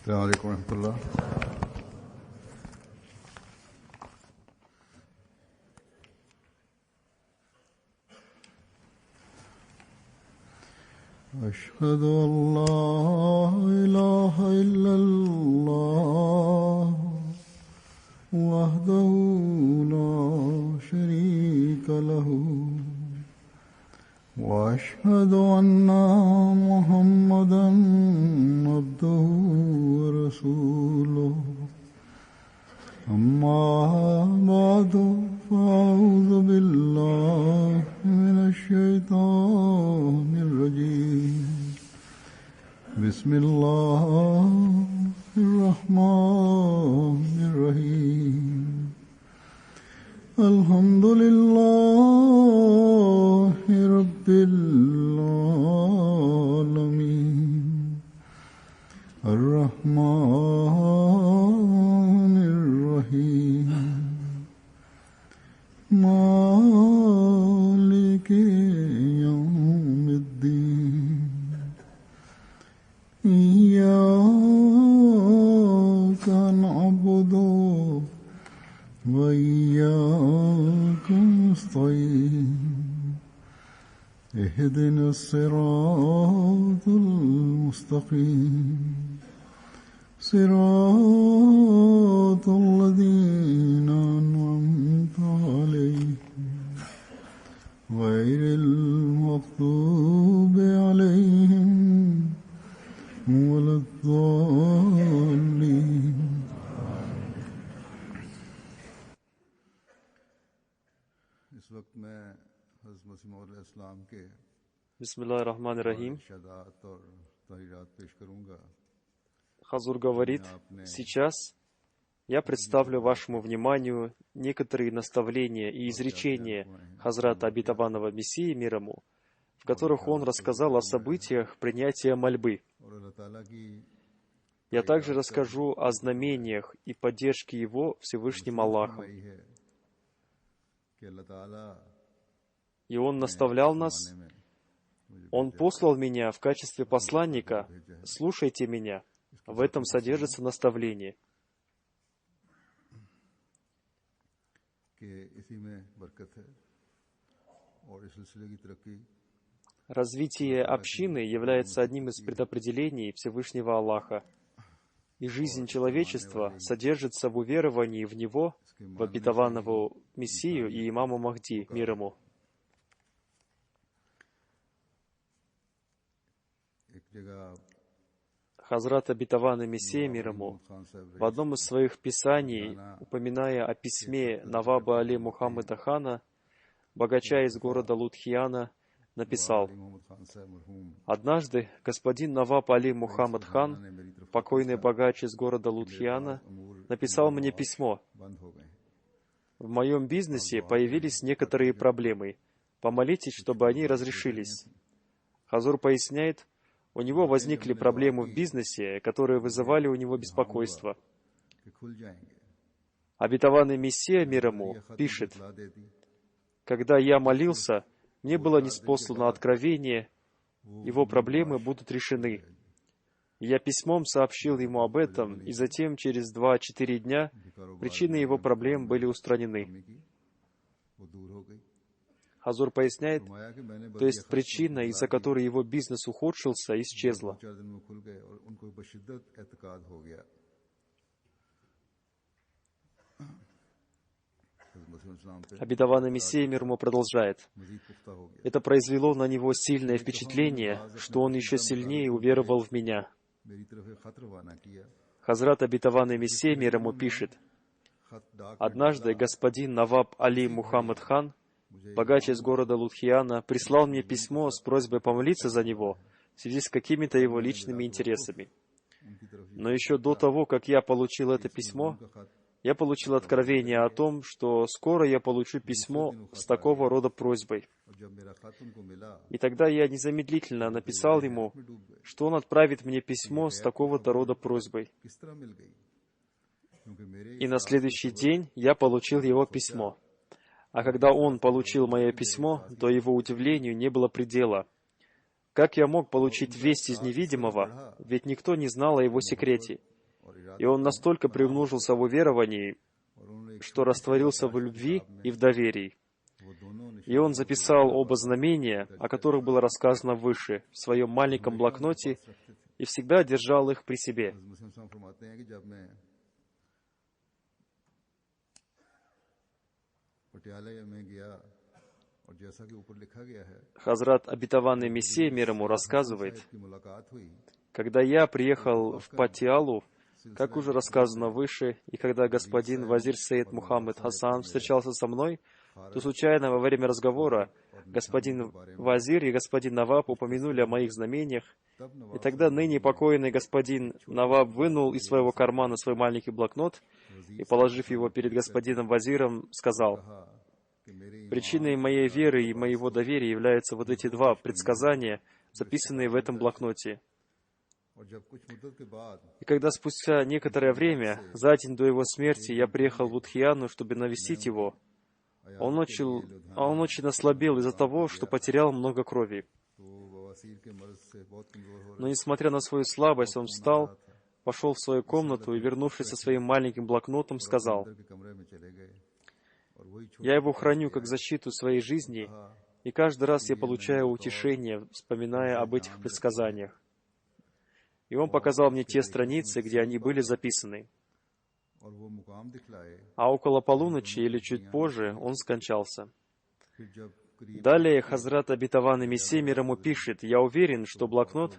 السلام عليكم ورحمة الله. أشهد أن لا إله إلا الله وحده لا شريك له وأشهد أن محمدا عبده ورسوله أما بعد فأعوذ بالله من الشيطان الرجيم بسم الله الرحمن الرحيم الحمد لله رب العالمين الرحمن الرحيم مالك يوم الدين إياك نعبد وإياك نستعين اهدنا الصراط المستقيم صراط الذين أنعمت عليهم غير المغضوب عليهم ولا الضالين. इस वक्त मैं हज़रत मसीह मौऊद अलैहिस्सलाम के Бисмиллахир-рахманир-рахим. इरशादात और तहरीरात पेश करूंगा. Хазур говорит, сейчас я представлю вашему вниманию некоторые наставления и изречения Хазрата Обетованного Мессии мир ему, в которых он рассказал о событиях принятия мольбы. Я также расскажу о знамениях и поддержке Его Всевышним Аллахом. И Он наставлял нас, Он послал меня в качестве посланника, слушайте меня. В этом содержится наставление. Развитие общины является одним из предопределений Всевышнего Аллаха, и жизнь человечества содержится в уверовании в Него, в обетованного Мессию и имама Махди, мир ему. Хазрат Обетованный Мессия мир ему в одном из своих писаний, упоминая о письме Наваба Али Мухаммада хана, богача из города Лудхияна, написал: «Однажды господин Наваб Али Мухаммад хан, покойный богач из города Лудхияна, написал мне письмо. В моем бизнесе появились некоторые проблемы. Помолитесь, чтобы они разрешились». Хазур поясняет, у него возникли проблемы в бизнесе, которые вызывали у него беспокойство. Обетованный Мессия мир ему пишет: «Когда я молился, мне было ниспослано откровение, его проблемы будут решены. Я письмом сообщил ему об этом, и затем через 2-4 дня причины его проблем были устранены». Хазур поясняет, то есть причина, из-за которой его бизнес ухудшился, исчезла. Обетованный Мессия мир ему продолжает. Это произвело на него сильное впечатление, что он еще сильнее уверовал в меня. Хазрат Обетованный Мессия мир ему пишет: «Однажды господин Наваб Али Мухаммад хан, богач из города Лудхияна, прислал мне письмо с просьбой помолиться за него в связи с какими-то его личными интересами. Но еще до того, как я получил это письмо, я получил откровение о том, что скоро я получу письмо с такого рода просьбой. И тогда я незамедлительно написал ему, что он отправит мне письмо с такого-то рода просьбой. И на следующий день я получил его письмо. А когда он получил мое письмо, то его удивлению не было предела. Как я мог получить весть из невидимого, ведь никто не знал о его секрете. И он настолько приумножился в уверовании, что растворился в любви и в доверии. И он записал оба знамения, о которых было рассказано выше, в своем маленьком блокноте и всегда держал их при себе. Хазрат Обетованный Мессия мир ему рассказывает: когда я приехал в Патиалу, как уже рассказано выше, и когда господин Вазир Сейд Мухаммад Хасан встречался со мной, то случайно во время разговора господин Вазир и господин Наваб упомянули о моих знамениях, и тогда ныне покойный господин Наваб вынул из своего кармана свой маленький блокнот и, положив его перед господином Вазиром, сказал: «Причиной моей веры и моего доверия являются вот эти два предсказания, записанные в этом блокноте». И когда спустя некоторое время, за день до его смерти, я приехал в Лудхияну, чтобы навестить его, он очень ослабел из-за того, что потерял много крови. Но, несмотря на свою слабость, он встал, пошел в свою комнату и, вернувшись со своим маленьким блокнотом, сказал: «Я его храню как защиту своей жизни, и каждый раз я получаю утешение, вспоминая об этих предсказаниях». И он показал мне те страницы, где они были записаны. А около полуночи или чуть позже он скончался. Далее Хазрат Обетованный Мессия мир ему пишет: «Я уверен, что блокнот,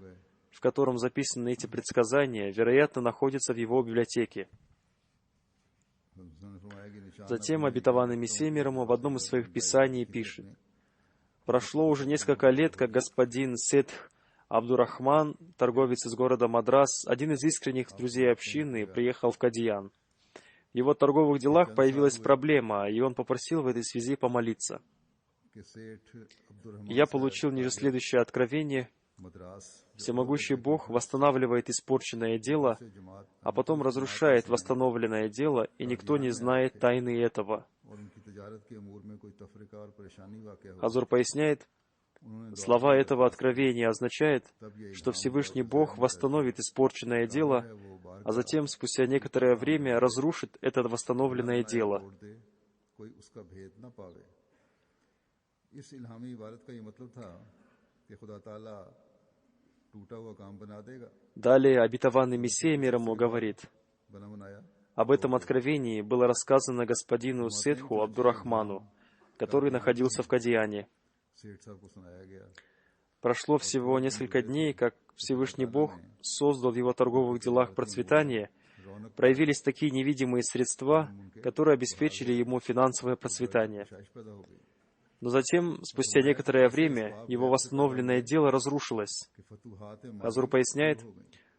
в котором записаны эти предсказания, вероятно, находится в его библиотеке». Затем Обетованный Мессия мир ему в одном из своих писаний пишет: «Прошло уже несколько лет, как господин Сетх Абдурахман, торговец из города Мадрас, один из искренних друзей общины, приехал в Кадиян. В его торговых делах появилась проблема, и он попросил в этой связи помолиться. Я получил ниже следующее откровение: Всемогущий Бог восстанавливает испорченное дело, а потом разрушает восстановленное дело, и никто не знает тайны этого». Хазур поясняет: слова этого откровения означают, что Всевышний Бог восстановит испорченное дело, а затем, спустя некоторое время, разрушит это восстановленное дело. Далее Обетованный Мессия мир ему говорит: об этом откровении было рассказано господину Сетху Абдурахману, который находился в Кадияне. Прошло всего несколько дней, как Всевышний Бог создал в его торговых делах процветание, проявились такие невидимые средства, которые обеспечили ему финансовое процветание. Но затем, спустя некоторое время, его восстановленное дело разрушилось. Хазур поясняет: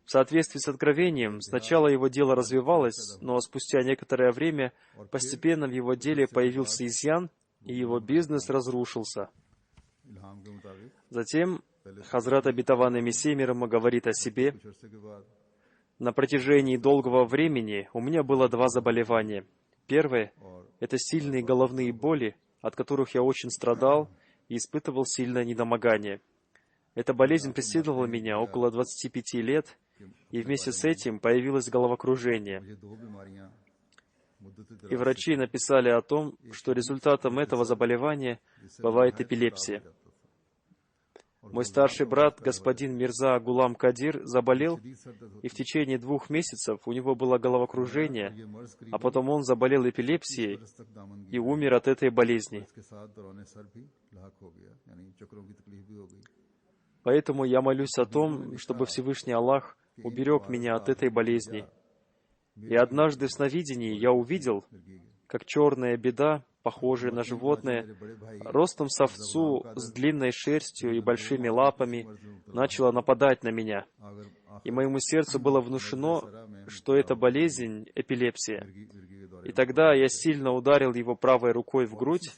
в соответствии с откровением, сначала его дело развивалось, но спустя некоторое время постепенно в его деле появился изъян, и его бизнес разрушился. Затем Хазрат Обетованный Мессия мир ему говорит о себе: «На протяжении долгого времени у меня было два заболевания. Первое — это сильные головные боли, от которых я очень страдал и испытывал сильное недомогание. Эта болезнь преследовала меня около 25 лет, и вместе с этим появилось головокружение. И врачи написали о том, что результатом этого заболевания бывает эпилепсия. Мой старший брат, господин Мирза Гулам Кадир, заболел, и в течение 2 месяцев у него было головокружение, а потом он заболел эпилепсией и умер от этой болезни. Поэтому я молюсь о том, чтобы Всевышний Аллах уберег меня от этой болезни. И однажды в сновидении я увидел, как черная беда, похожая на животное, ростом с овцу, с длинной шерстью и большими лапами, начала нападать на меня. И моему сердцу было внушено, что это болезнь, эпилепсия. И тогда я сильно ударил его правой рукой в грудь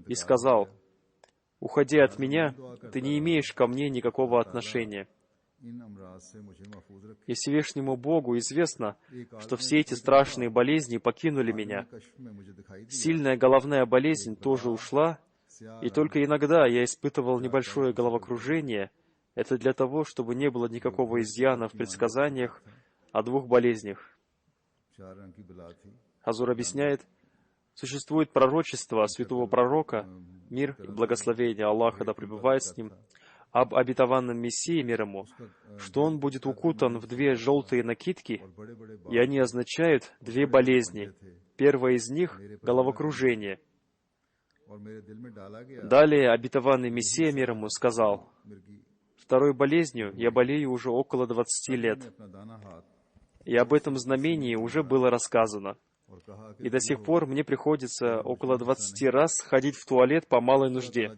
и сказал: «Уходи от меня, ты не имеешь ко мне никакого отношения». И Всевышнему Богу известно, что все эти страшные болезни покинули меня. Сильная головная болезнь тоже ушла, и только иногда я испытывал небольшое головокружение, Это для того, чтобы не было никакого изъяна в предсказаниях о двух болезнях. Хазур объясняет, существует пророчество святого пророка, мир и благословение Аллаха да пребывает с ним, об обетованном Мессии, мир ему, что он будет укутан в две желтые накидки, и они означают две болезни. Первая из них — головокружение. Далее обетованный Мессия, мир ему, сказал, «Второй болезнью я болею уже около 20 лет». И об этом знамении уже было рассказано. И до сих пор мне приходится около 20 раз ходить в туалет по малой нужде.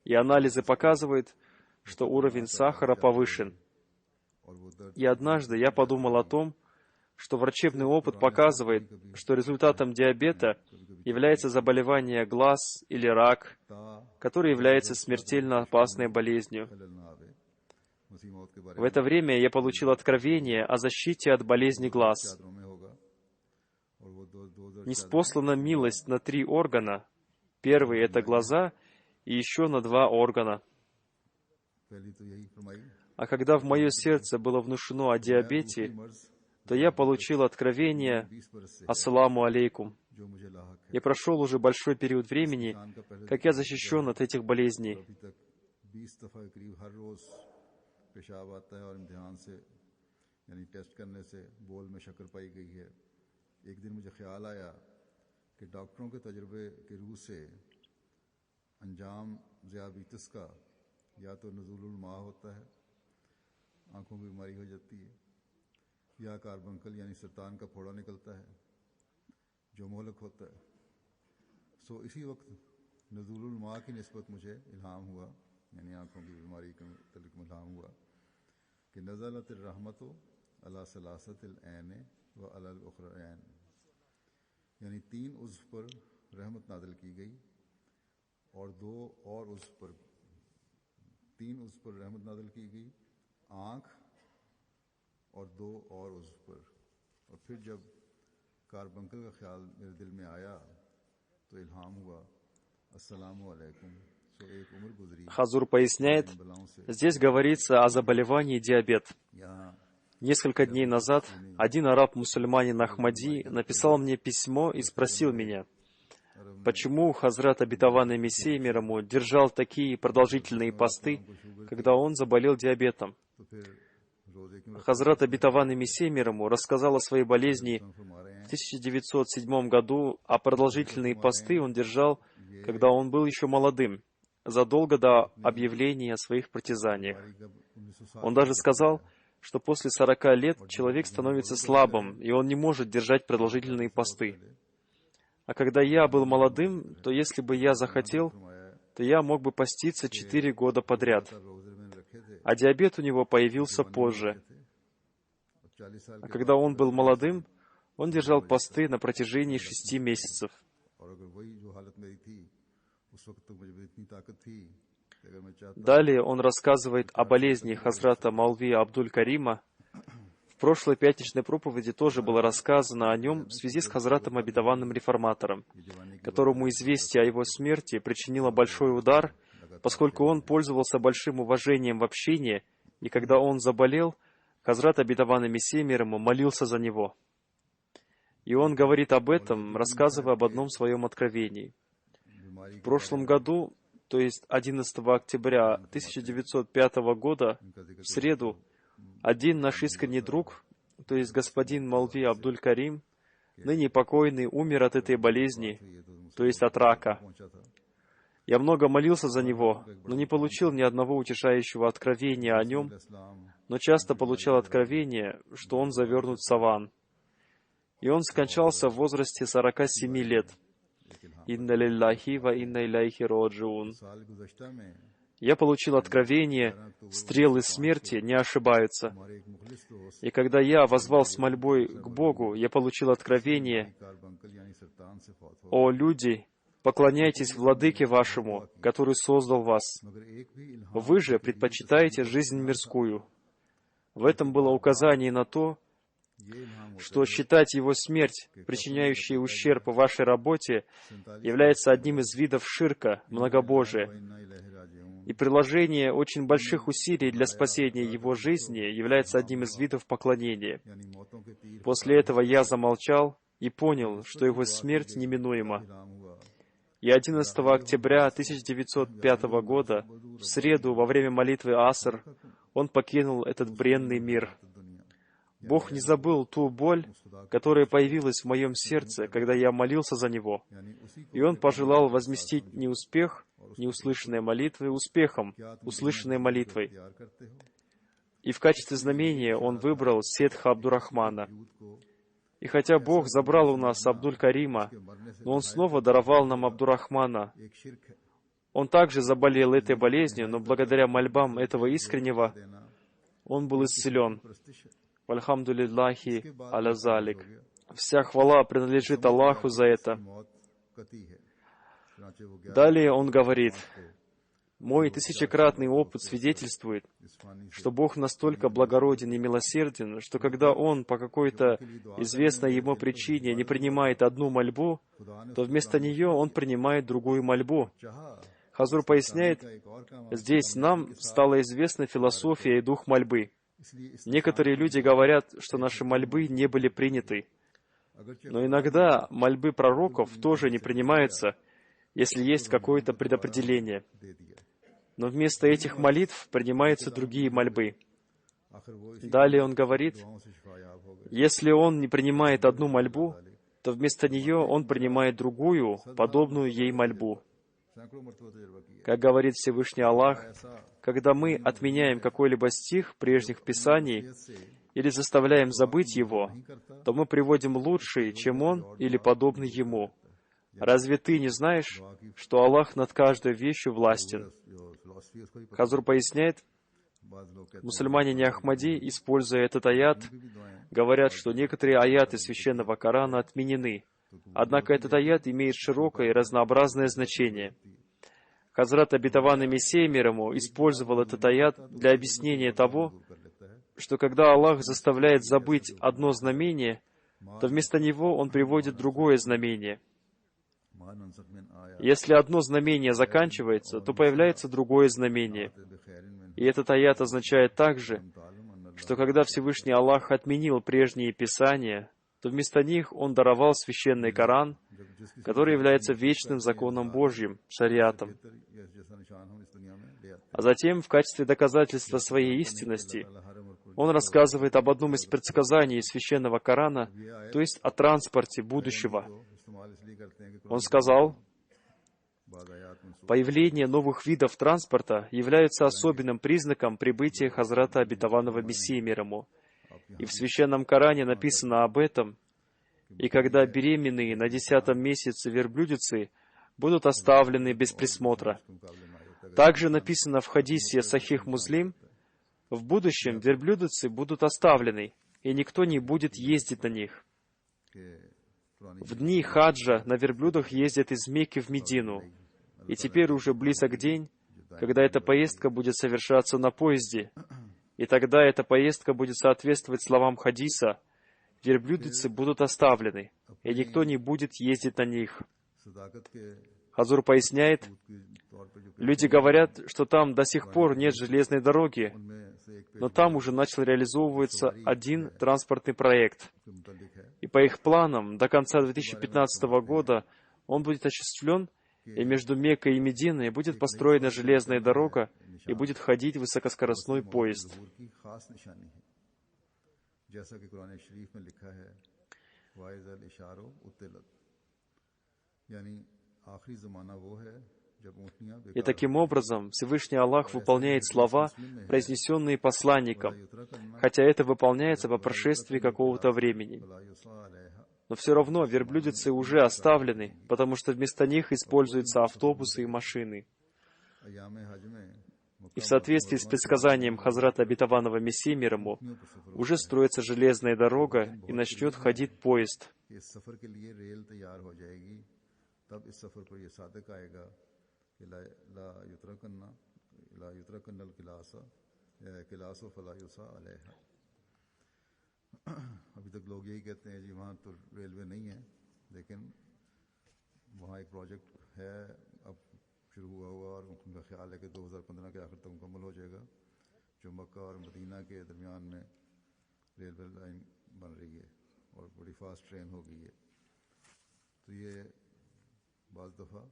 И анализы показывают, что уровень сахара повышен. И однажды я подумал о том, что врачебный опыт показывает, что результатом диабета является заболевание глаз или рак, который является смертельно опасной болезнью. В это время я получил откровение о защите от болезни глаз. Ниспослана милость на 3 органа. Первый — это глаза, и еще на 2 органа. А когда в мое сердце было внушено о диабете, то я получил откровение «Ассаламу алейкум». Я прошел уже большой период времени, как я защищен от этих болезней. या कार्बंकल यानी सरतान का फोड़ा निकलता है जो मोहलक होता है। सो इसी वक्त नज़ूलुल माँ की निस्बत मुझे इल्हाम हुआ, यानी आँखों की बीमारी का तल्लुक़ इल्हाम हुआ कि नज़लतिर रहमतु अला सलासतिल ऐन व अलल उखरा ऐन, यानी 3 उज़्व पर रहमत नाज़िल की गई और 2 और उज़्व पर 3 उज़्व पर रहमत नाज़िल की गई, आँख और 2 और उज़्व पर। और फिर जब कार्बंकल का ख्याल मेरे दिल में आया तो इल्हाम हुआ अस्सलामु अलैकुम। सो एक उम्र गुजरी। Хазур поясняет, здесь говорится о заболевании диабет. Несколько дней назад один араб-мусульманин Ахмади написал мне письмо и спросил меня, почему Хазрат обетованный Мессия мир ему держал такие продолжительные посты, когда он заболел диабетом. Хазрат обетованный Мессия мир ему рассказал о своей болезни в 1907 году, а продолжительные посты он держал, когда он был еще молодым, задолго до объявления о своих притязаниях. Он даже сказал, что после 40 лет человек становится слабым, и он не может держать продолжительные посты. А когда я был молодым, то если бы я захотел, то я мог бы поститься 4 года подряд. А диабет у него появился позже. А когда он был молодым, он держал посты на протяжении 6 месяцев. Далее он рассказывает о болезни Хазрата Маулви Абдуль-Карима. В прошлой пятничной проповеди тоже было рассказано о нем в связи с Хазратом обетованным реформатором, которому известие о его смерти причинило большой удар, поскольку он пользовался большим уважением в общении, и когда он заболел, Хазрат обетованный Мессия мир ему молился за него. И он говорит об этом, рассказывая об одном своем откровении. В прошлом году, то есть 11 октября 1905 года, в среду, один наш искренний друг, то есть господин Маулви Абдуль-Карим, ныне покойный, умер от этой болезни, то есть от рака. Я много молился за него, но не получил ни одного утешающего откровения о нем, но часто получал откровение, что он завернут в саван. И он скончался в возрасте 47 лет. «Инна лиллахи ва инна иляйхи роджиун». Я получил откровение, стрелы смерти не ошибаются. И когда я воззвал с мольбой к Богу, я получил откровение: «О люди, поклоняйтесь Владыке вашему, который создал вас. Вы же предпочитаете жизнь мирскую». В этом было указание на то, что считать его смерть, причиняющая ущерб вашей работе, является одним из видов ширка, многобожия. и приложение очень больших усилий для спасения его жизни является одним из видов поклонения. После этого я замолчал и понял, что его смерть неминуема. И 11 октября 1905 года, в среду, во время молитвы Аср, он покинул этот бренный мир. Бог не забыл ту боль, которая появилась в моем сердце, когда я молился за него, и Он пожелал возместить неуспех неуслышанной молитвы успехом, услышанной молитвой. И в качестве знамения Он выбрал Сетха Абдурахмана. И хотя Бог забрал у нас Абдуль-Карима, но Он снова даровал нам Абдурахмана. Он также заболел этой болезнью, но благодаря мольбам этого искреннего он был исцелен. Альхамдулиллахи аля залик. Вся хвала принадлежит Аллаху за это. Далее он говорит: «Мой тысячекратный опыт свидетельствует, что Бог настолько благороден и милосерден, что когда Он по какой-то известной Ему причине не принимает одну мольбу, то вместо нее Он принимает другую мольбу». Хазур поясняет, здесь нам стала известна философия и дух мольбы. Некоторые люди говорят, что наши мольбы не были приняты. Но иногда мольбы пророков тоже не принимаются, если есть какое-то предопределение. Но вместо этих молитв принимаются другие мольбы. Далее он говорит, если он не принимает одну мольбу, то вместо нее он принимает другую, подобную ей мольбу. Как говорит Всевышний Аллах, когда мы отменяем какой-либо стих прежних Писаний или заставляем забыть его, то мы приводим лучший, чем он, или подобный ему. Разве ты не знаешь, что Аллах над каждой вещью властен? Хазур поясняет, мусульмане Ахмади, используя этот аят, говорят, что некоторые аяты Священного Корана отменены. Однако этот аят имеет широкое и разнообразное значение. Хазрат Обетованный Мессия мир ему использовал этот аят для объяснения того, что когда Аллах заставляет забыть одно знамение, то вместо него Он приводит другое знамение. Если одно знамение заканчивается, то появляется другое знамение. И этот аят означает также, что когда Всевышний Аллах отменил прежние писания, то вместо них Он даровал священный Коран, который является вечным законом Божьим, шариатом. А затем, в качестве доказательства своей истинности, Он рассказывает об одном из предсказаний священного Корана, то есть о транспорте будущего. Он сказал, появление новых видов транспорта является особенным признаком прибытия Хазрата Обетованного Мессии мир ему. И в Священном Коране написано об этом, и когда беременные на 10-м месяце верблюдицы будут оставлены без присмотра. Также написано в хадисе Сахих Муслим, в будущем верблюдицы будут оставлены, и никто не будет ездить на них. В дни хаджа на верблюдах ездят из Мекки в Медину, и теперь уже близок день, когда эта поездка будет совершаться на поезде, и тогда эта поездка будет соответствовать словам хадиса, верблюдицы будут оставлены, и никто не будет ездить на них. Хазур поясняет, люди говорят, что там до сих пор нет железной дороги, но там уже начал реализовываться один транспортный проект. И по их планам, до конца 2015 года он будет осуществлен, и между Меккой и Мединой будет построена железная дорога, и будет ходить высокоскоростной поезд. И таким образом Всевышний Аллах выполняет слова, произнесенные посланником, хотя это выполняется по прошествии какого-то времени. Но все равно верблюдицы уже оставлены, потому что вместо них используются автобусы и машины. И в соответствии с предсказанием Хазрата Обетованного Мессии мир ему, уже строится железная дорога и начнет ходить поезд. अभी तक लोग यही कहते हैं जी वहाँ तो रेलवे नहीं है, लेकिन वहाँ एक प्रोजेक्ट है, अब शुरू हुआ और उनका ख्याल है कि 2015 के आखिर तक मुकम्मल हो जाएगा, जो मक्का और मदीना के दरमियान में रेलवे लाइन बन रही है और बड़ी फास्ट ट्रेन हो गई है। तो ये बाज़ दफ़ा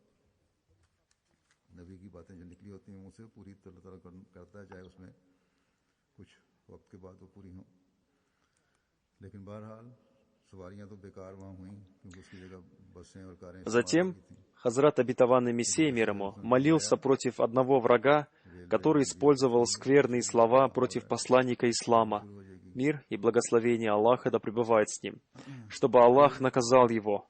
नबी की बातें जो निकली होती हैं मुझसे पूरी तरह करता है, चाहे उसमें कुछ वक्त के बाद वो पूरी हों। लेकिन बहरहाल सवारियां तो बेकार वहाँ हुई, क्योंकि उसकी जगह बसें और कारें। Затем Хазрат обетованный Мессия мир ему молился против одного врага, который использовал скверные слова против посланника Ислама, мир и благословение Аллаха да пребывает с ним, чтобы Аллах наказал его.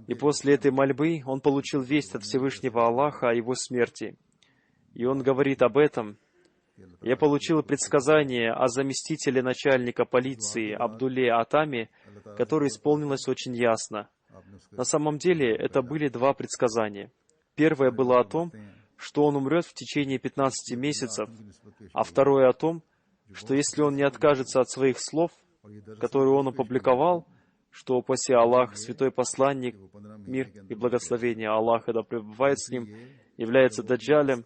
И после этой мольбы он получил весть от Всевышнего Аллаха о его смерти. И он говорит об этом: «Я получил предсказание о заместителе начальника полиции Абдулле Атаме, которое исполнилось очень ясно. На самом деле, это были два предсказания. Первое было о том, что он умрет в течение 15 месяцев, а второе о том, что если он не откажется от своих слов, которые он опубликовал, что, упаси Аллах, святой посланник, мир и благословение Аллаха да пребывает с ним, является даджалем,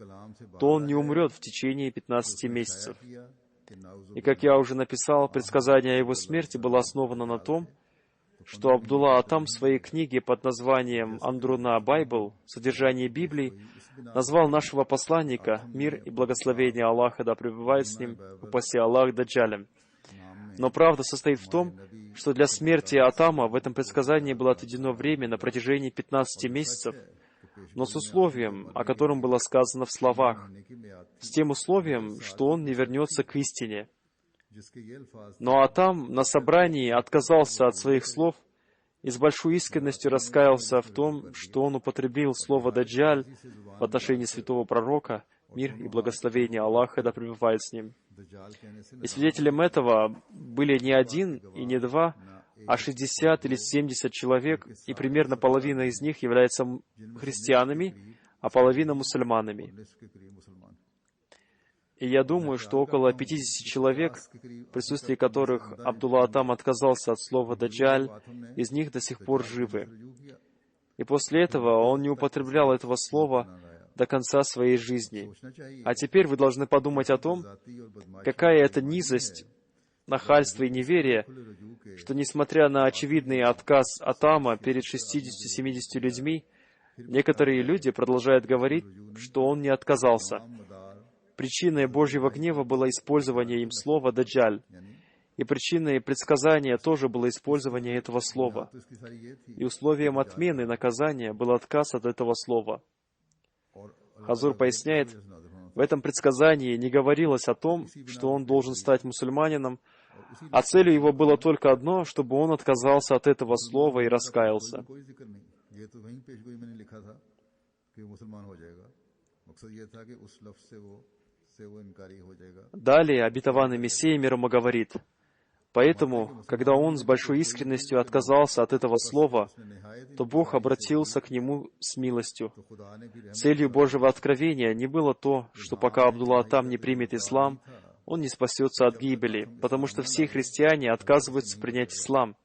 то он не умрет в течение 15 месяцев». И, как я уже написал, предсказание о его смерти было основано на том, что Абдулла Атам в своей книге под названием «Андруна Байбл. Содержание Библии» назвал нашего посланника, мир и благословение Аллаха да пребывает с ним, упаси Аллах, даджалем. Но правда состоит в том, что для смерти Атама в этом предсказании было отведено время на протяжении 15 месяцев, но с условием, о котором было сказано в словах, с тем условием, что он не вернется к истине. Но Атам на собрании отказался от своих слов и с большой искренностью раскаялся в том, что он употребил слово «даджаль» в отношении святого пророка, мир и благословение Аллаха да пребывает с ним. И свидетелем этого были не один и не два, а 60 или 70 человек, и примерно половина из них является христианами, а половина мусульманами. И я думаю, что около 50 человек, в присутствии которых Абдулла Атам отказался от слова «даджаль», из них до сих пор живы. И после этого он не употреблял этого слова до конца своей жизни. А теперь вы должны подумать о том, какая это низость, нахальство и неверие, что, несмотря на очевидный отказ Атама перед 60-70 людьми, некоторые люди продолжают говорить, что он не отказался. Причиной Божьего гнева было использование им слова «даджаль», и причиной предсказания тоже было использование этого слова. И условием отмены наказания был отказ от этого слова. Хазур поясняет, в этом предсказании не говорилось о том, что он должен стать мусульманином, а целью его было только одно, чтобы он отказался от этого слова и раскаялся. Далее обетованный Мессия мир ему говорит: «Поэтому, когда он с большой искренностью отказался от этого слова, то Бог обратился к нему с милостью. Целью Божьего откровения не было то, что пока Абдулла Атам не примет ислам, он не спасется от гибели, потому что все христиане отказываются принять ислам.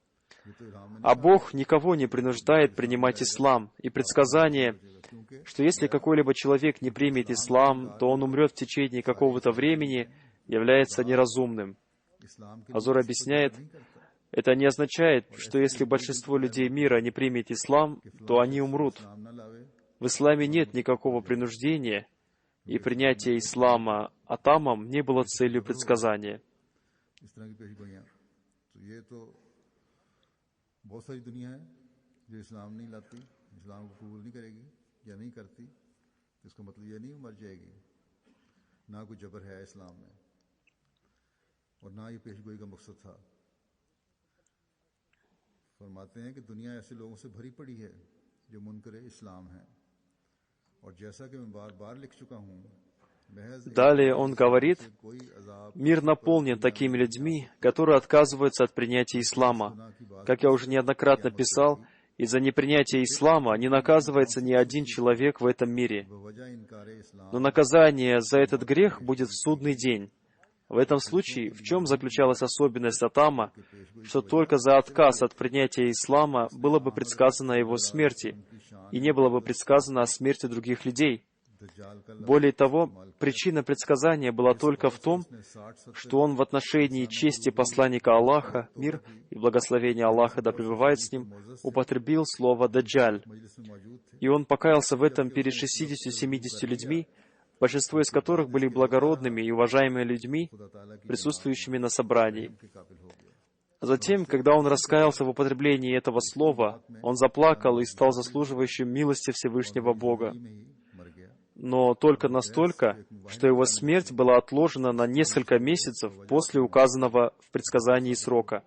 А Бог никого не принуждает принимать ислам, и предсказание, что если какой-либо человек не примет ислам, то он умрет в течение какого-то времени, является неразумным». Хазур объясняет, это не означает, что если большинство людей мира не примет ислам, то они умрут. В исламе нет никакого принуждения, и принятие ислама Атамом не было целью предсказания. और ना ये पेशगोई का मकसद था। फरमाते हैं कि दुनिया ऐसे लोगों से भरी पड़ी है जो मुनकरे इस्लाम हैं, और जैसा कि मैं बार बार लिख चुका हूँ, Далее он говорит, мир наполнен такими людьми, которые отказываются от принятия ислама. Как я уже неоднократно писал, из-за непринятия ислама не наказывается ни один человек в этом мире. Но наказание за этот грех будет в судный день. В этом случае, в чем заключалась особенность Атама, что только за отказ от принятия ислама было бы предсказано о его смерти, и не было бы предсказано о смерти других людей? Более того, причина предсказания была только в том, что он в отношении чести посланника Аллаха, мир и благословение Аллаха да пребывает с ним, употребил слово «даджаль». И он покаялся в этом перед 60-70 людьми, большинство из которых были благородными и уважаемыми людьми, присутствующими на собрании. Затем, когда он раскаялся в употреблении этого слова, он заплакал и стал заслуживающим милости Всевышнего Бога. Но только настолько, что его смерть была отложена на несколько месяцев после указанного в предсказании срока.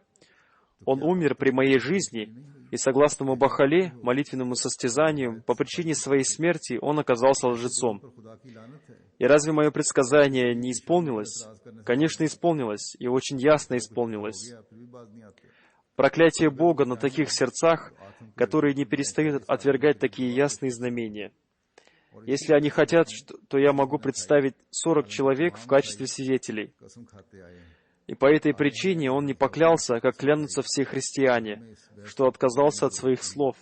Он умер при моей жизни, и согласно Мубахале, молитвенному состязанию, по причине своей смерти он оказался лжецом. И разве мое предсказание не исполнилось? Конечно, исполнилось, и очень ясно исполнилось. Проклятие Бога на таких сердцах, которые не перестают отвергать такие ясные знамения. Если они хотят, то я могу представить 40 человек в качестве свидетелей. И по этой причине он не поклялся, как клянутся все христиане, что отказался от своих слов.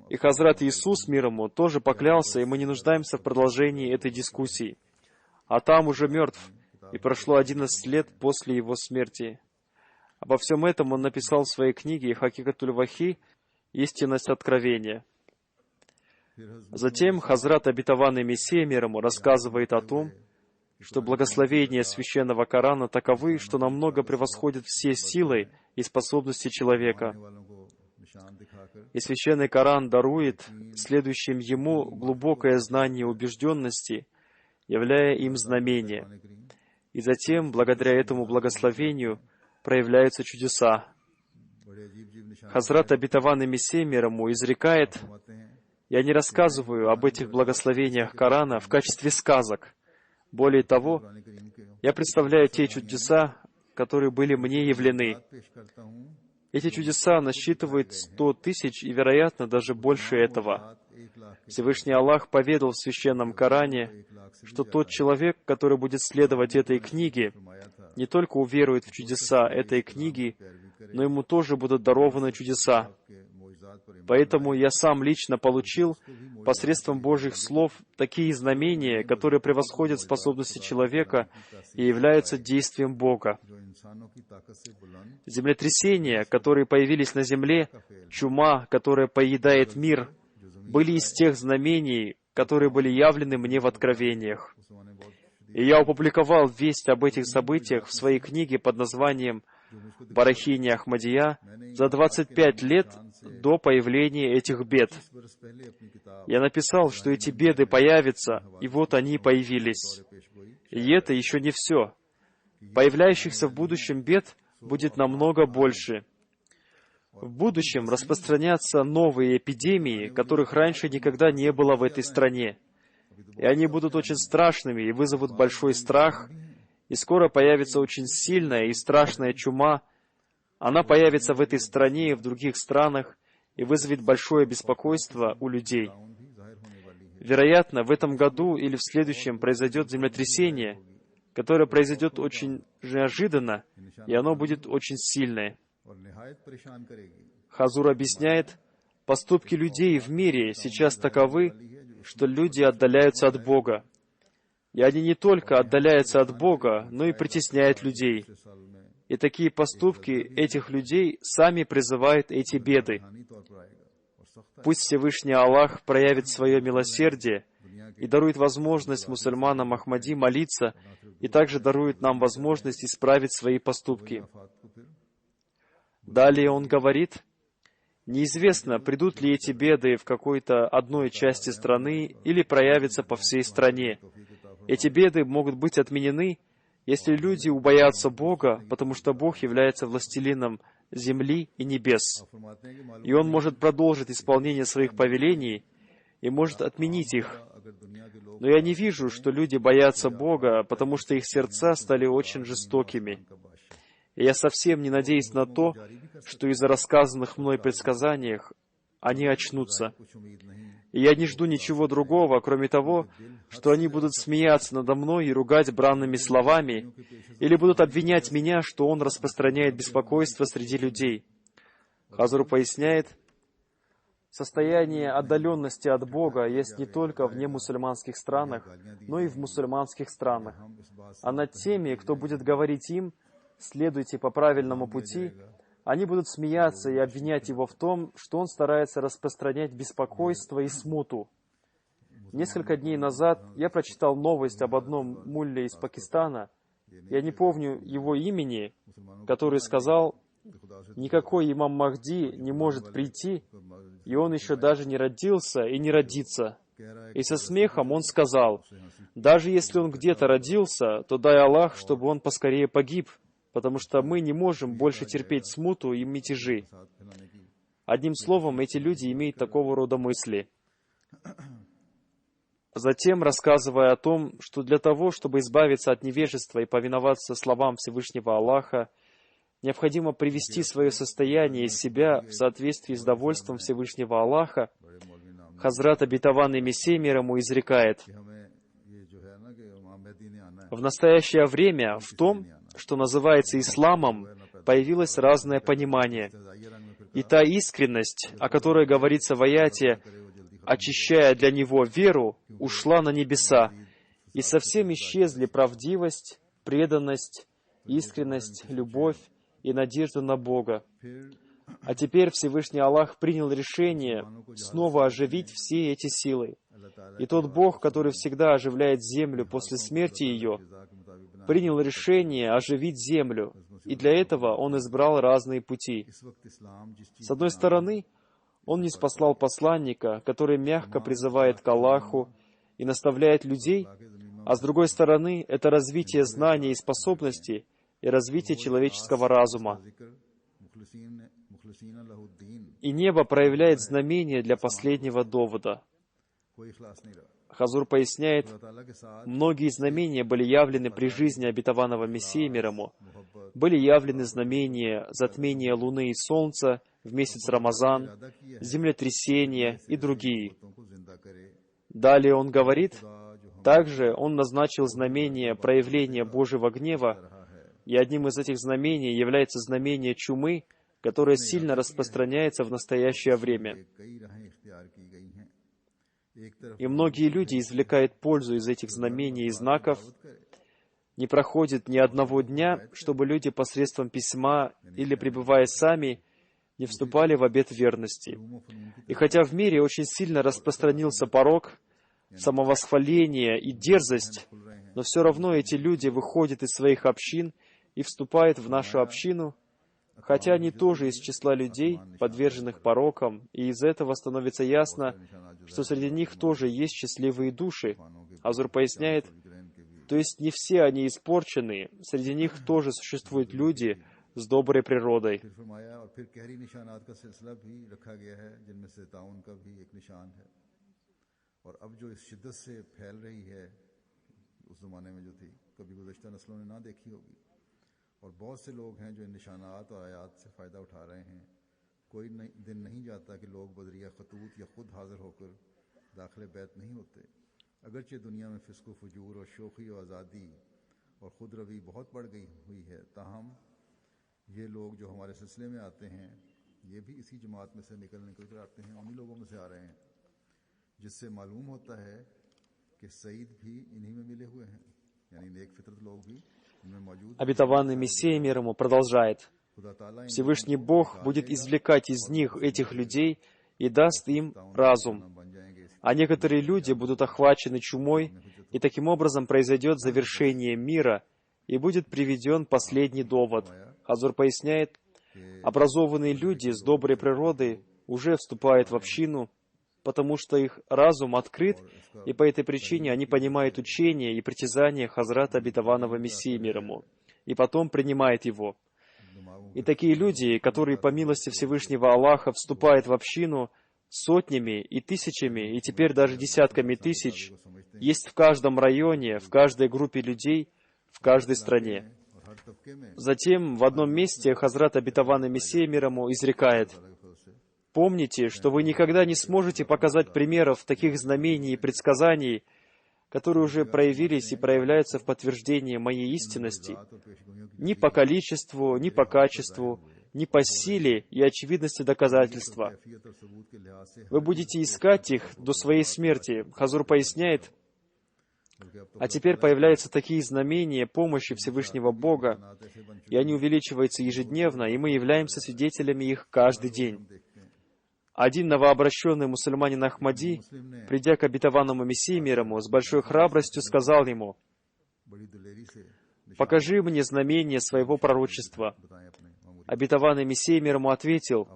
И Хазрат Иисус, мир ему, тоже поклялся, и мы не нуждаемся в продолжении этой дискуссии. А там уже мертв, и прошло 11 лет после его смерти. Обо всем этом он написал в своей книге «Хакикатуль Вахи. Истинность откровения». Затем Хазрат Обетованный Мессия, мир ему, рассказывает о том, что благословения Священного Корана таковы, что намного превосходят все силы и способности человека. И Священный Коран дарует следующим ему глубокое знание убежденности, являя им знамение. И затем, благодаря этому благословению, проявляются чудеса. Хазрат Обетованный Мессия, мир ему, изрекает: «Я не рассказываю об этих благословениях Корана в качестве сказок. Более того, я представляю те чудеса, которые были мне явлены. Эти чудеса насчитывают 100 тысяч и, вероятно, даже больше этого. Всевышний Аллах поведал в Священном Коране, что тот человек, который будет следовать этой книге, не только уверует в чудеса этой книги, но ему тоже будут дарованы чудеса. Поэтому я сам лично получил посредством Божьих слов такие знамения, которые превосходят способности человека и являются действием Бога. Землетрясения, которые появились на земле, чума, которая поедает мир, были из тех знамений, которые были явлены мне в откровениях. И я опубликовал весть об этих событиях в своей книге под названием «Барахини Ахмадия» за 25 лет до появления этих бед. Я написал, что эти беды появятся, и вот они появились. И это еще не все. Появляющихся в будущем бед будет намного больше. В будущем распространятся новые эпидемии, которых раньше никогда не было в этой стране. И они будут очень страшными и вызовут большой страх, и скоро появится очень сильная и страшная чума. Она появится в этой стране и в других странах и вызовет большое беспокойство у людей. Вероятно, в этом году или в следующем произойдет землетрясение, которое произойдет очень неожиданно, и оно будет очень сильное. Хазур объясняет, поступки людей в мире сейчас таковы, что люди отдаляются от Бога. И они не только отдаляются от Бога, но и притесняют людей. И такие поступки этих людей сами призывают эти беды. Пусть Всевышний Аллах проявит свое милосердие и дарует возможность мусульманам Ахмади молиться, и также дарует нам возможность исправить свои поступки. Далее он говорит: неизвестно, придут ли эти беды в какой-то одной части страны или проявятся по всей стране. Эти беды могут быть отменены, если люди убоятся Бога, потому что Бог является властелином земли и небес. И Он может продолжить исполнение своих повелений и может отменить их. Но я не вижу, что люди боятся Бога, потому что их сердца стали очень жестокими. И я совсем не надеюсь на то, что из-за рассказанных мной предсказаниях они очнутся. И я не жду ничего другого, кроме того, что они будут смеяться надо мной и ругать бранными словами, или будут обвинять меня, что он распространяет беспокойство среди людей. Хазур поясняет, Состояние отдаленности от Бога есть не только в немусульманских странах, но и в мусульманских странах. А над теми, кто будет говорить им, следуйте по правильному пути, они будут смеяться и обвинять его в том, что он старается распространять беспокойство и смуту. Несколько дней назад я прочитал новость об одном мулле из Пакистана, я не помню его имени, который сказал: «Никакой имам Махди не может прийти, и он еще даже не родился и не родится». И со смехом он сказал: «Даже если он где-то родился, то дай Аллах, чтобы он поскорее погиб, потому что мы не можем больше терпеть смуту и мятежи». Одним словом, эти люди имеют такого рода мысли. Затем, рассказывая о том, что для того, чтобы избавиться от невежества и повиноваться словам Всевышнего Аллаха, необходимо привести свое состояние из себя в соответствии с довольством Всевышнего Аллаха, Хазрат обетованный Мессия мир ему изрекает: в настоящее время в том, что называется исламом, появилось разное понимание. И та искренность, о которой говорится в аяте, очищая для него веру, ушла на небеса, и совсем исчезли правдивость, преданность, искренность, любовь и надежда на Бога. А теперь Всевышний Аллах принял решение снова оживить все эти силы. И тот Бог, который всегда оживляет землю после смерти ее, принял решение оживить землю, и для этого Он избрал разные пути. С одной стороны, Он ниспослал посланника, который мягко призывает к Аллаху и наставляет людей, а с другой стороны, это развитие знаний и способностей и развитие человеческого разума. И небо проявляет знамения для последнего довода. Хазур поясняет, многие знамения были явлены при жизни обетованного Мессии мир ему. Были явлены знамения затмения Луны и Солнца в месяц Рамазан, землетрясения и другие. Далее он говорит, также он назначил знамение проявления Божьего гнева, и одним из этих знамений является знамение чумы, которое сильно распространяется в настоящее время. И многие люди извлекают пользу из этих знамений и знаков. Не проходит ни одного дня, чтобы люди посредством письма или пребывая сами не вступали в обет верности. И хотя в мире очень сильно распространился порок, самовосхваление и дерзость, но все равно эти люди выходят из своих общин и вступают в нашу общину, хотя они тоже из числа людей, подверженных порокам, и из этого становится ясно, что среди них тоже есть счастливые души. Хазур поясняет, то есть не все они испорченные, среди них тоже существуют люди с доброй природой. और बहुत से लोग हैं जो इन निशानात और आयात से फ़ायदा उठा रहे हैं। कोई दिन नहीं जाता कि लोग बदरिया खतूत या खुद हाजिर होकर दाखिल बैत नहीं होते। अगरचे दुनिया में फिस्को फजूर और शोखी और आज़ादी और खुद रवी बहुत बढ़ गई हुई है, ताहम ये लोग जो हमारे सिलसिले में आते हैं, ये भी इसी जमात में से निकल कर आते हैं, उन्हीं लोगों में से आ रहे हैं, जिससे मालूम होता है कि सईद भी इन्हीं में मिले हुए हैं, यानी नेक फितरत लोग भी। Обетованный Мессия мир ему продолжает. Всевышний Бог будет извлекать из них этих людей и даст им разум. А некоторые люди будут охвачены чумой, и таким образом произойдет завершение мира, и будет приведен последний довод. Хазур поясняет, образованные люди с доброй природой уже вступают в общину, потому что их разум открыт, и по этой причине они понимают учение и притязания Хазрата обетованного Мессии мир ему, и потом принимают его. И такие люди, которые по милости Всевышнего Аллаха вступают в общину сотнями и тысячами, и теперь даже десятками тысяч, есть в каждом районе, в каждой группе людей, в каждой стране. Затем в одном месте Хазрат обетованный Мессия мир ему изрекает, «Помните, что вы никогда не сможете показать примеров таких знамений и предсказаний, которые уже проявились и проявляются в подтверждении моей истинности, ни по количеству, ни по качеству, ни по силе и очевидности доказательства. Вы будете искать их до своей смерти. Хазур поясняет, а теперь появляются такие знамения помощи Всевышнего Бога, и они увеличиваются ежедневно, и мы являемся свидетелями их каждый день. Один новообращенный мусульманин Ахмади, придя к обетованному Мессии мир ему, с большой храбростью сказал ему: «Покажи мне знамение своего пророчества». Обетованный Мессия мир ему ответил: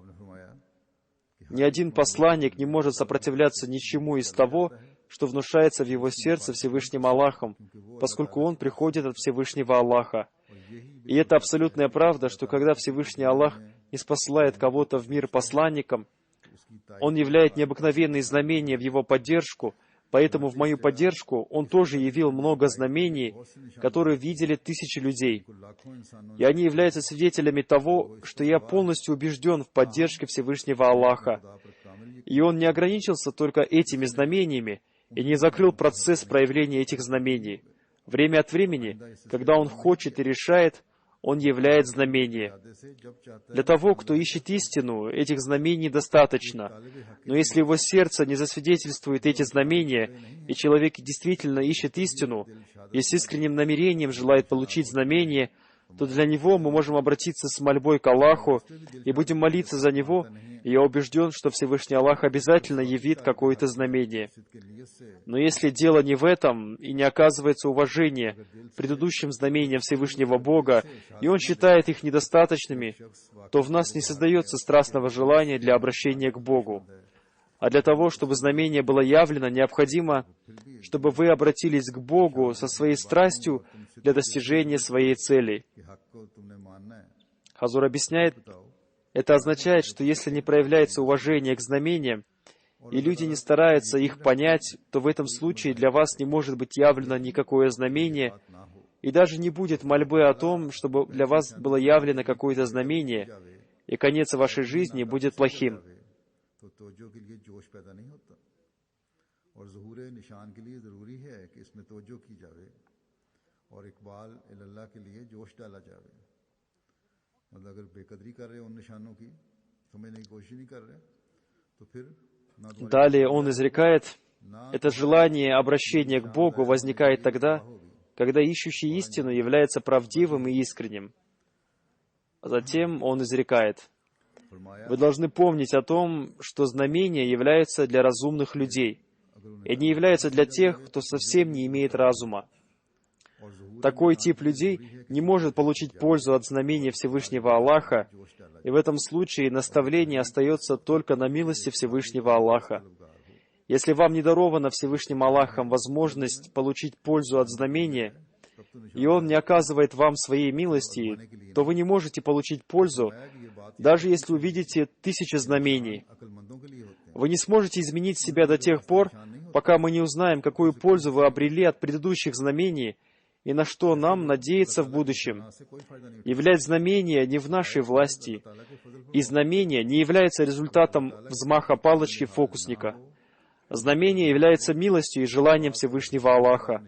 «Ни один посланник не может сопротивляться ничему из того, что внушается в его сердце Всевышним Аллахом, поскольку он приходит от Всевышнего Аллаха». И это абсолютная правда, что когда Всевышний Аллах не спосылает кого-то в мир посланником, Он являет необыкновенные знамения в его поддержку, поэтому в мою поддержку Он тоже явил много знамений, которые видели тысячи людей. И они являются свидетелями того, что я полностью убежден в поддержке Всевышнего Аллаха. И Он не ограничился только этими знамениями и не закрыл процесс проявления этих знамений. Время от времени, когда Он хочет и решает, Он являет знамения. Для того, кто ищет истину, этих знамений достаточно. Но если его сердце не засвидетельствует эти знамения, и человек действительно ищет истину, и с искренним намерением желает получить знамения, то для него мы можем обратиться с мольбой к Аллаху и будем молиться за него, и я убежден, что Всевышний Аллах обязательно явит какое-то знамение. Но если дело не в этом, и не оказывается уважение предыдущим знамениям Всевышнего Бога, и он считает их недостаточными, то в нас не создается страстного желания для обращения к Богу. А для того, чтобы знамение было явлено, необходимо, чтобы вы обратились к Богу со своей страстью для достижения своей цели. Хазур объясняет, это означает, что если не проявляется уважение к знамениям, и люди не стараются их понять, то в этом случае для вас не может быть явлено никакое знамение, и даже не будет мольбы о том, чтобы для вас было явлено какое-то знамение, и конец вашей жизни будет плохим. Далее он изрекает, это желание обращения к Богу возникает тогда, когда ищущий истину является правдивым и искренним. Затем он изрекает, вы должны помнить о том, что знамения являются для разумных людей, и не являются для тех, кто совсем не имеет разума. Такой тип людей не может получить пользу от знамения Всевышнего Аллаха, и в этом случае наставление остается только на милости Всевышнего Аллаха. Если вам не дарована Всевышним Аллахом возможность получить пользу от знамения, и Он не оказывает вам своей милости, то вы не можете получить пользу, даже если увидите 1000 знамений. Вы не сможете изменить себя до тех пор, пока мы не узнаем, какую пользу вы обрели от предыдущих знамений, и на что нам надеяться в будущем. Являть знамения не в нашей власти, и знамения не являются результатом взмаха палочки фокусника. Знамение является милостью и желанием Всевышнего Аллаха.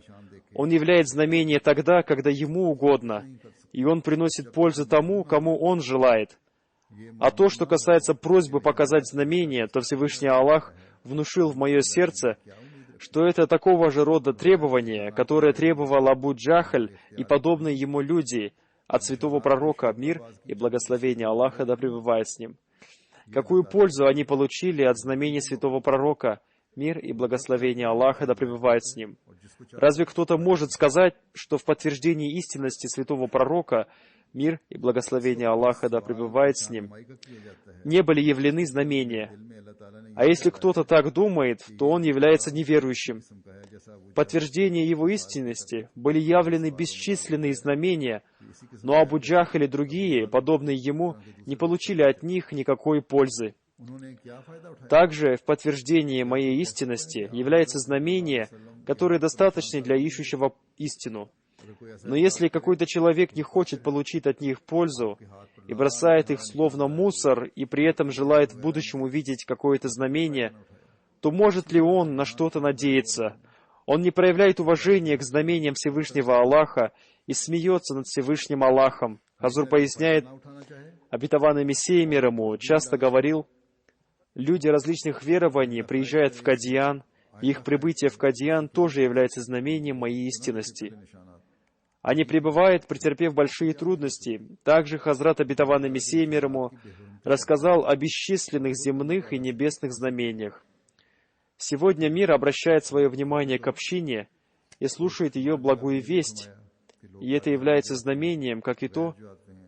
Он являет знамение тогда, когда Ему угодно, и Он приносит пользу тому, кому Он желает. А то, что касается просьбы показать знамение, то Всевышний Аллах внушил в мое сердце, что это такого же рода требование, которое требовал Абу Джахаль и подобные ему люди от святого пророка, мир и благословение Аллаха да пребывает с ним. Какую пользу они получили от знамений святого пророка, мир и благословение Аллаха да пребывает с ним? Разве кто-то может сказать, что в подтверждении истинности святого пророка, мир и благословение Аллаха да пребывает с ним, не были явлены знамения? А если кто-то так думает, то он является неверующим. В подтверждение его истинности были явлены бесчисленные знамения, но Абу Джахаль и другие, подобные ему, не получили от них никакой пользы. Также в подтверждение моей истинности является знамение, которое достаточно для ищущего истину. Но если какой-то человек не хочет получить от них пользу и бросает их словно мусор, и при этом желает в будущем увидеть какое-то знамение, то может ли он на что-то надеяться? Он не проявляет уважения к знамениям Всевышнего Аллаха и смеется над Всевышним Аллахом. Хазур поясняет, обетованный Мессия мир ему часто говорил, люди различных верований приезжают в Кадьян, и их прибытие в Кадьян тоже является знамением моей истинности. Они пребывают, претерпев большие трудности. Также Хазрат обетованный Мессия мир ему рассказал о бесчисленных земных и небесных знамениях. Сегодня мир обращает свое внимание к общине и слушает ее благую весть, и это является знамением, как и то,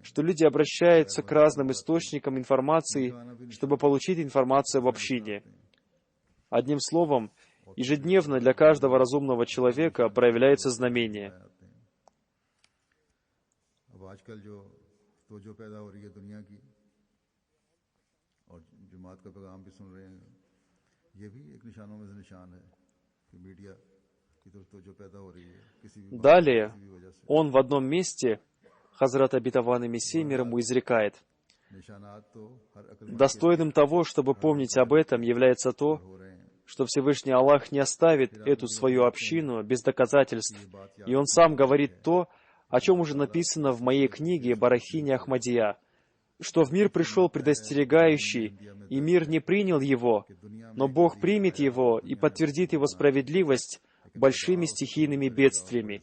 что люди обращаются к разным источникам информации, чтобы получить информацию об общине. Одним словом, ежедневно для каждого разумного человека проявляется знамение. Далее, он в одном месте, Хазрат обетованный Мессия мир ему изрекает, «Достойным того, чтобы помнить об этом, является то, что Всевышний Аллах не оставит эту свою общину без доказательств, и Он сам говорит то, о чем уже написано в моей книге «Барахини Ахмадия», что в мир пришел предостерегающий, и мир не принял его, но Бог примет его и подтвердит его справедливость большими стихийными бедствиями.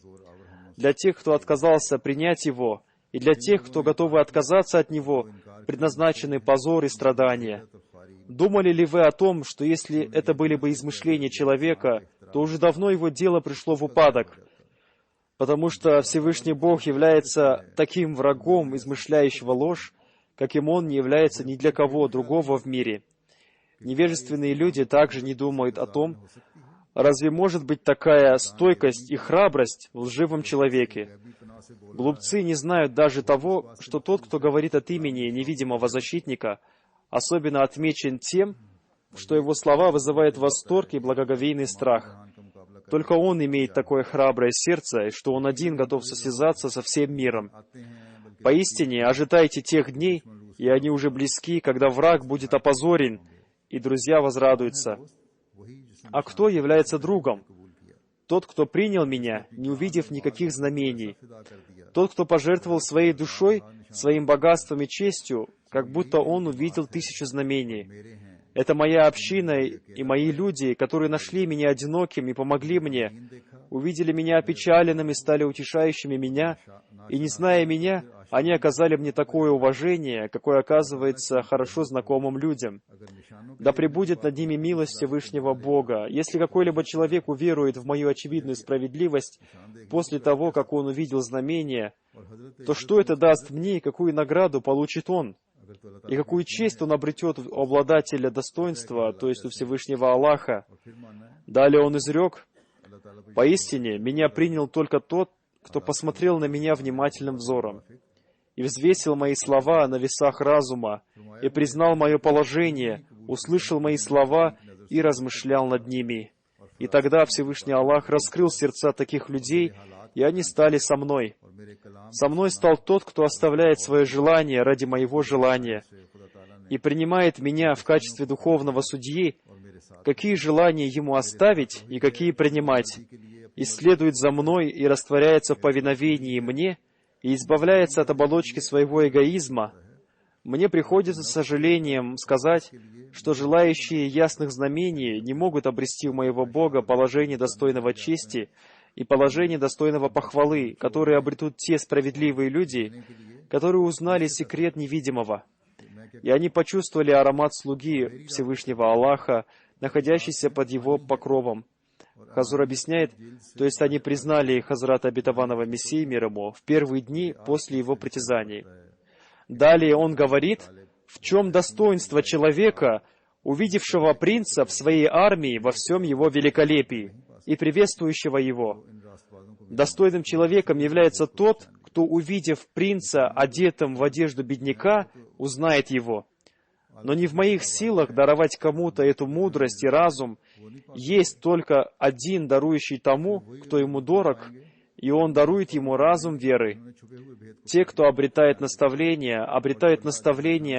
Для тех, кто отказался принять его, и для тех, кто готовы отказаться от него, предназначены позор и страдания. Думали ли вы о том, что если это были бы измышления человека, то уже давно его дело пришло в упадок? Потому что Всевышний Бог является таким врагом, измышляющего ложь, каким Он не является ни для кого другого в мире. Невежественные люди также не думают о том, разве может быть такая стойкость и храбрость в лживом человеке? Глупцы не знают даже того, что тот, кто говорит от имени невидимого защитника, особенно отмечен тем, что его слова вызывают восторг и благоговейный страх. Только он имеет такое храброе сердце, что он один готов состязаться со всем миром. Поистине, ожидайте тех дней, и они уже близки, когда враг будет опозорен, и друзья возрадуются. А кто является другом? Тот, кто принял меня, не увидев никаких знамений. Тот, кто пожертвовал своей душой, своим богатством и честью, как будто он увидел 1000 знамений. Это моя община и мои люди, которые нашли меня одиноким и помогли мне, увидели меня опечаленным и стали утешающими меня, и, не зная меня, они оказали мне такое уважение, какое оказывается хорошо знакомым людям. Да пребудет над ними милость Всевышнего Бога. Если какой-либо человек уверует в мою очевидную справедливость после того, как он увидел знамение, то что это даст мне и какую награду получит он? И какую честь он обретет у обладателя достоинства, то есть у Всевышнего Аллаха? Далее он изрек, «Поистине, меня принял только тот, кто посмотрел на меня внимательным взором, и взвесил мои слова на весах разума, и признал мое положение, услышал мои слова и размышлял над ними. И тогда Всевышний Аллах раскрыл сердца таких людей, и они стали со мной. Со мной стал тот, кто оставляет свое желание ради моего желания и принимает меня в качестве духовного судьи, какие желания ему оставить и какие принимать, и следует за мной и растворяется в повиновении мне, и избавляется от оболочки своего эгоизма. Мне приходится с сожалением сказать, что желающие ясных знамений не могут обрести у моего Бога положение достойного чести и положение достойного похвалы, которые обретут те справедливые люди, которые узнали секрет невидимого. И они почувствовали аромат слуги Всевышнего Аллаха, находящийся под его покровом. Хазур объясняет, то есть они признали Хазрата обетованного Мессии мир ему в первые дни после его притязаний. Далее он говорит, в чем достоинство человека, увидевшего принца в своей армии во всем его великолепии и приветствующего его. Достойным человеком является тот, кто, увидев принца, одетым в одежду бедняка, узнает его. Но не в моих силах даровать кому-то эту мудрость и разум. Есть только один, дарующий тому, кто ему дорог, и он дарует ему разум веры. Те, кто обретают наставление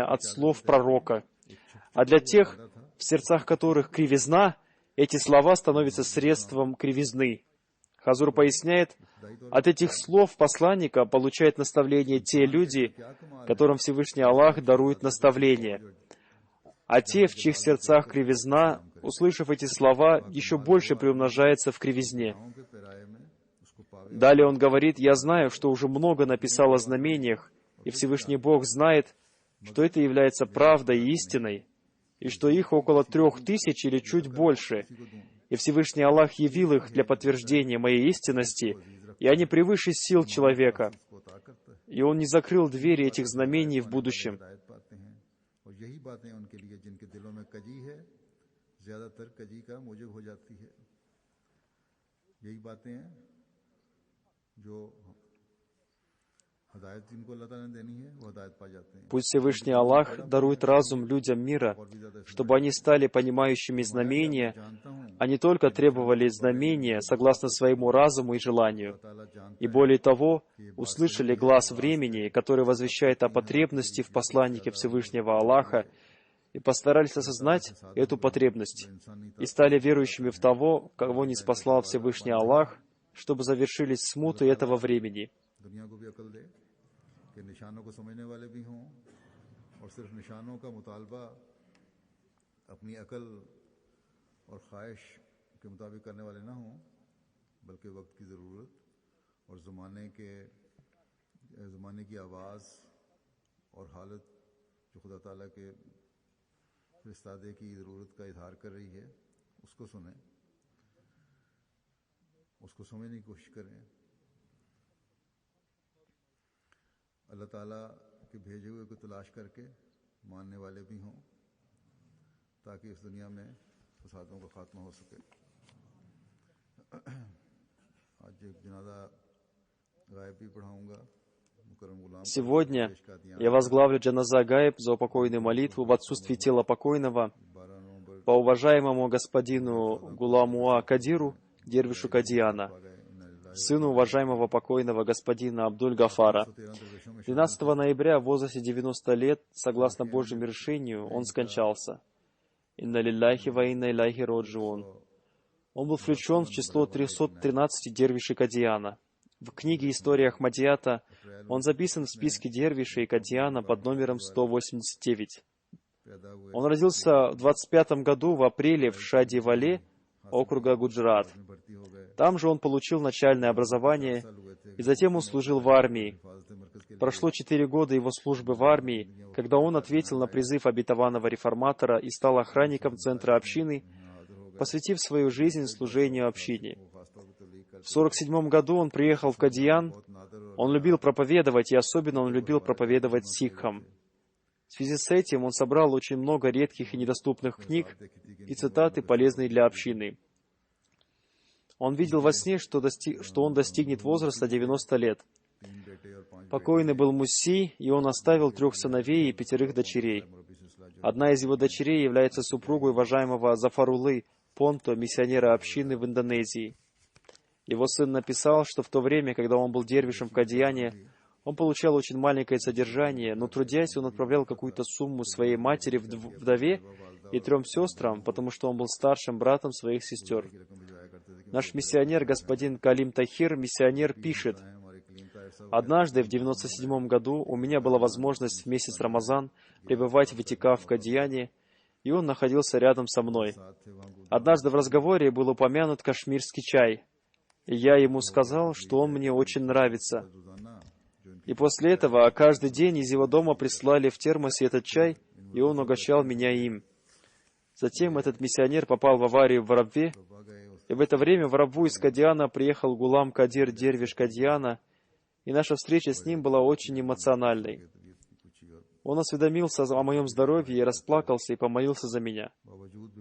от слов пророка. А для тех, в сердцах которых кривизна, эти слова становятся средством кривизны. Хазур поясняет, От этих слов посланника получают наставление те люди, которым Всевышний Аллах дарует наставление. А те, в чьих сердцах кривизна, услышав эти слова, еще больше приумножается в кривизне. Далее он говорит: «Я знаю, что уже много написал о знамениях, и Всевышний Бог знает, что это является правдой и истиной, и что их около 3000 или чуть больше, и Всевышний Аллах явил их для подтверждения моей истинности, и они превыше сил человека, и Он не закрыл двери этих знамений в будущем». Пусть Всевышний Аллах дарует разум людям мира, чтобы они стали понимающими знамения, а не только требовали знамения согласно своему разуму и желанию. И более того, услышали глас времени, который возвещает о потребности в посланнике Всевышнего Аллаха, и постарались осознать эту потребность, и стали верующими в того, кого ниспослал Всевышний Аллах, чтобы завершились смуты этого времени. कि निशानों को समझने वाले भी हों और सिर्फ निशानों का मुतालबा अपनी अकल और ख्वाहिश के मुताबिक करने वाले ना हों, बल्कि वक्त की ज़रूरत और ज़माने की आवाज़ और हालत जो खुदा ताला के फरिश्तादे की ज़रूरत का इजहार कर रही है, उसको सुनें, उसको समझने की कोशिश करें। अल्लाह ताला के भेजे हुए को तलाश करके मानने वाले भी हों, ताकि इस दुनिया में फसादों का खात्मा हो सके। आज एक जनाजा गायब भी पढ़ाऊंगा। Сегодня я возглавлю джаназа гаиб за упокойную молитву в отсутствии тела покойного по уважаемому господину Гуламуа Кадиру, дервишу Кадиана, сыну уважаемого покойного господина Абдуль-Гафара. 12 ноября в возрасте 90 лет, согласно Божьему решению, он скончался. Инна лилляхи ва инна иляйхи роджиун. Он был включен в число 313 дервишей Кадиана. В книге «История Ахмадията» он записан в списке дервишей Кадиана под номером 189. Он родился в 25 году в апреле в Шади-Вале, округа Гуджрат. Там же он получил начальное образование, и затем он служил в армии. Прошло 4 года его службы в армии, когда он ответил на призыв обетованного реформатора и стал охранником центра общины, посвятив свою жизнь служению общине. В 1947 году он приехал в Кадиян. Он любил проповедовать, и особенно он любил проповедовать сикхам. В связи с этим он собрал очень много редких и недоступных книг и цитаты, полезные для общины. Он видел во сне, что он достигнет возраста 90 лет. Покойный был Мусси, и он оставил 3 сыновей и 5 дочерей. Одна из его дочерей является супругой уважаемого Зафарулы Понто, миссионера общины в Индонезии. Его сын написал, что в то время, когда он был дервишем в Кадияне, он получал очень маленькое содержание, но трудясь, он отправлял какую-то сумму своей матери, вдове и 3 сестрам, потому что он был старшим братом своих сестер. Наш миссионер, господин Калим Тахир, миссионер, пишет: «Однажды, в 97 году, у меня была возможность в месяц Рамазан пребывать в Итикаф в Кадияне, и он находился рядом со мной. Однажды в разговоре был упомянут кашмирский чай, и я ему сказал, что он мне очень нравится. И после этого каждый день из его дома прислали в термосе этот чай, и он угощал меня им. Затем этот миссионер попал в аварию в Рабве, и в это время в Рабву из Кадияна приехал Гулам Кадир Дервиш Кадияна, и наша встреча с ним была очень эмоциональной. Он осведомился о моем здоровье и расплакался и помолился за меня.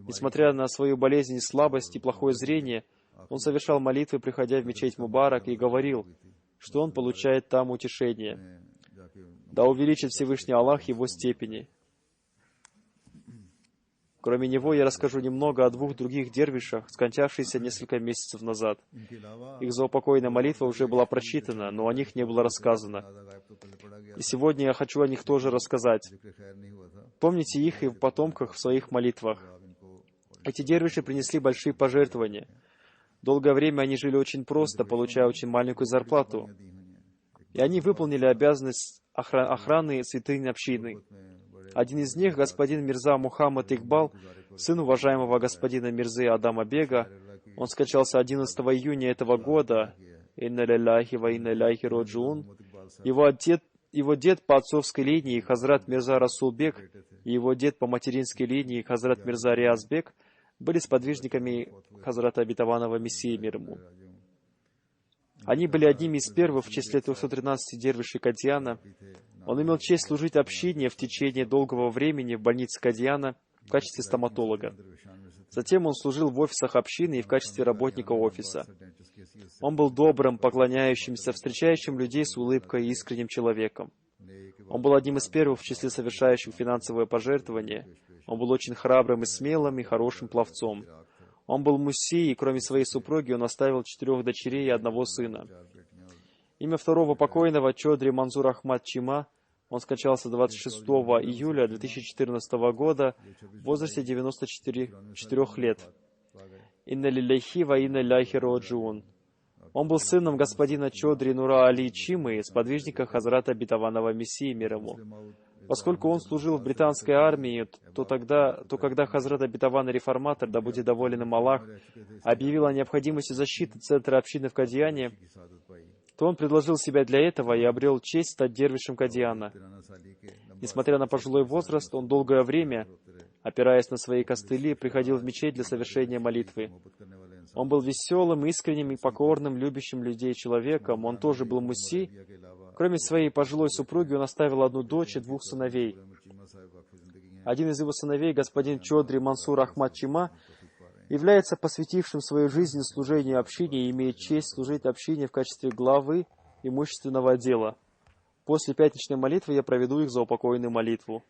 Несмотря на свою болезнь и слабость и плохое зрение, он совершал молитвы, приходя в мечеть Мубарак, и говорил, что он получает там утешение. Да увеличит Всевышний Аллах его степени. Кроме него, я расскажу немного о 2 других дервишах, скончавшихся несколько месяцев назад. Их заупокойная молитва уже была прочитана, но о них не было рассказано. И сегодня я хочу о них тоже рассказать. Помните их и в потомках в своих молитвах. Эти дервиши принесли большие пожертвования. Долгое время они жили очень просто, получая очень маленькую зарплату. И они выполнили обязанность охраны святынь общины. Один из них, господин Мирза Мухаммад Игбал, сын уважаемого господина Мирзы Адама Бега, он скончался 11 июня этого года. Инна лилляхи ва инна иляйхи роджиун. Его дед по отцовской линии, Хазрат Мирза Расулбек, и его дед по материнской линии, Хазрат Мирза Риазбек, были сподвижниками Хазрата Обетованного Мессии мир ему. Они были одними из первых в числе 313 дервишей Кадьяна. Он имел честь служить общине в течение долгого времени в больнице Кадьяна в качестве стоматолога. Затем он служил в офисах общины и в качестве работника офиса. Он был добрым, поклоняющимся, встречающим людей с улыбкой и искренним человеком. Он был одним из первых в числе совершающих финансовые пожертвования. Он был очень храбрым и смелым, и хорошим пловцом. Он был муссий, и кроме своей супруги он оставил 4 дочерей и 1 сына. Имя второго покойного Чодри Мансур Ахмад Чима. Он скончался 26 июля 2014 года в возрасте 94 лет. Инна лилляхи ва инна иляйхи роджиун. Он был сыном господина Чодри Нура Али Чимы, сподвижника Хазрата Обетованного Мессии мир ему. Поскольку он служил в британской армии, то когда Хазрат Обетованный Реформатор, да будет доволен им Аллах, объявил о необходимости защиты центра общины в Кадьяне, то он предложил себя для этого и обрел честь стать дервишем Кадьяна. Несмотря на пожилой возраст, он долгое время, опираясь на свои костыли, приходил в мечеть для совершения молитвы. Он был веселым, искренним и покорным, любящим людей человеком. Он тоже был мусси. Кроме своей пожилой супруги, он оставил 1 дочь и 2 сыновей. Один из его сыновей, господин Чодри Мансур Ахмад Чима, является посвятившим свою жизнь служению общине и имеет честь служить общине в качестве главы имущественного отдела. После пятничной молитвы я проведу их заупокойную молитву.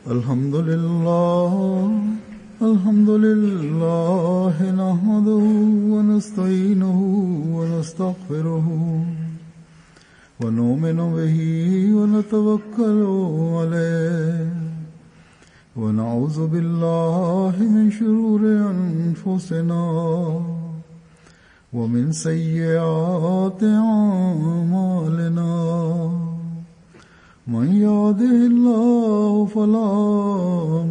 Алхамдулиллах, нахмадуху ва настаинуху ва настагфируху ва ну'мину бихи ва натаваккалу алейх. ونعوذ بالله من شرور أنفسنا ومن سيئات أعمالنا من يهده الله فلا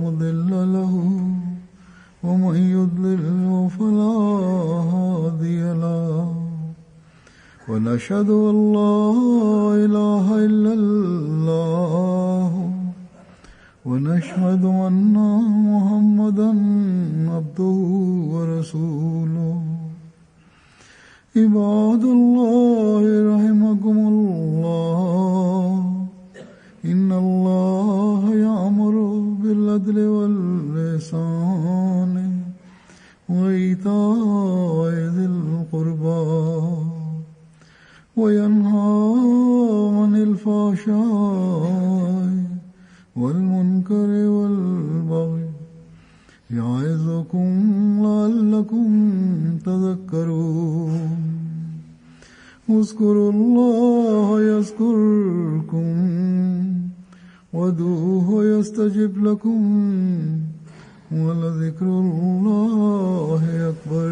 مضل له ومن يضلل فلا هادي له ونشهد أن لا إله إلا الله ونشهد أن محمدا عبده ورسوله عباد الله رحمكم الله إن الله يأمر بالعدل والإحسان وإيتاء ذي القربى وينهى عن الفحشاء والمنكر والبغي يعظكم لعلكم تذكرون اذكروا الله يذكركم وادعوه يستجب لكم ولذكر الله أكبر